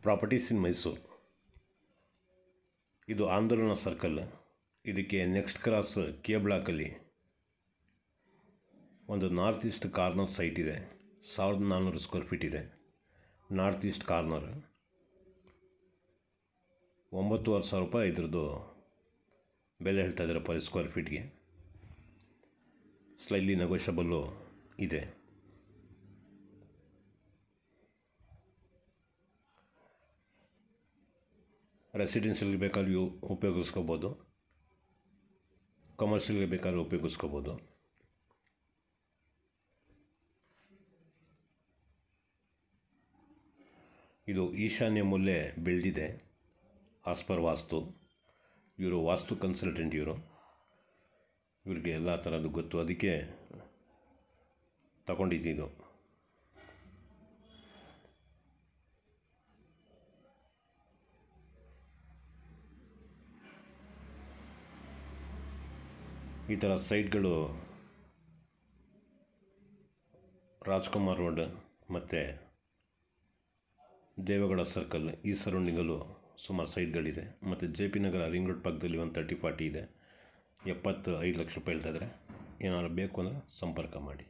Properties ಇನ್ ಮೈಸೂರು. ಇದು ಆಂದೋಲನ circle. ಇದಕ್ಕೆ ನೆಕ್ಸ್ಟ್ ಕ್ರಾಸ್ ಕೆ ಬ್ಲಾಕಲ್ಲಿ ಒಂದು ನಾರ್ತ್ ಈಸ್ಟ್ ಕಾರ್ನರ್ ಸೈಟ್ ಇದೆ. 1400 ಸ್ಕ್ವೇರ್ ಫೀಟ್ ಇದೆ. ನಾರ್ತ್ ಈಸ್ಟ್ ಕಾರ್ನರ್ 9,500 ರೂಪಾಯಿ ಇದ್ರದ್ದು ಬೆಲೆ ಹೇಳ್ತಾ ಇದ್ದಾರೆ ಪರ್ ಸ್ಕ್ವೇರ್ ಫೀಟ್ಗೆ. ಸ್ಲೈಟ್ಲಿ ನೆಗೋಷಿಯಬಲ್ಲು ಇದೆ. ರೆಸಿಡೆನ್ಷಿಯಲ್ಗೆ ಬೇಕಾದ್ರೂ ಉಪಯೋಗಿಸ್ಕೋಬೋದು, ಕಮರ್ಷಿಯಲ್ಗೆ ಬೇಕಾದ್ರೂ ಉಪಯೋಗಿಸ್ಕೋಬೋದು. ಇದು ಈಶಾನ್ಯ ಮೂಲೆ ಬೆಳೆದಿದೆ ಆಸ್ ಪರ್ ವಾಸ್ತು. ಇವರು ವಾಸ್ತು ಕನ್ಸಲ್ಟೆಂಟ್. ಇವ್ರಿಗೆ ಎಲ್ಲ ಥರದ್ದು ಗೊತ್ತು, ಅದಕ್ಕೆ ತಗೊಂಡಿದ್ದು. ಈ ಥರ ಸೈಟ್ಗಳು ರಾಜ್ಕುಮಾರ್ ರೋಡ್ ಮತ್ತು ದೇವೇಗೌಡ ಸರ್ಕಲ್ ಈ ಸರೌಂಡಿಂಗಲ್ಲೂ ಸುಮಾರು ಸೈಟ್ಗಳಿದೆ. ಮತ್ತು JP ನಗರ ರಿಂಗ್ ರೋಡ್ ಪಕ್ಕದಲ್ಲಿ ಒಂದು 30-40 ಇದೆ. 75 ಲಕ್ಷ ರೂಪಾಯಿ ಹೇಳ್ತಾಯಿದ್ದಾರೆ. ಏನಾದ್ರು ಬೇಕು ಅಂದರೆ ಸಂಪರ್ಕ ಮಾಡಿ.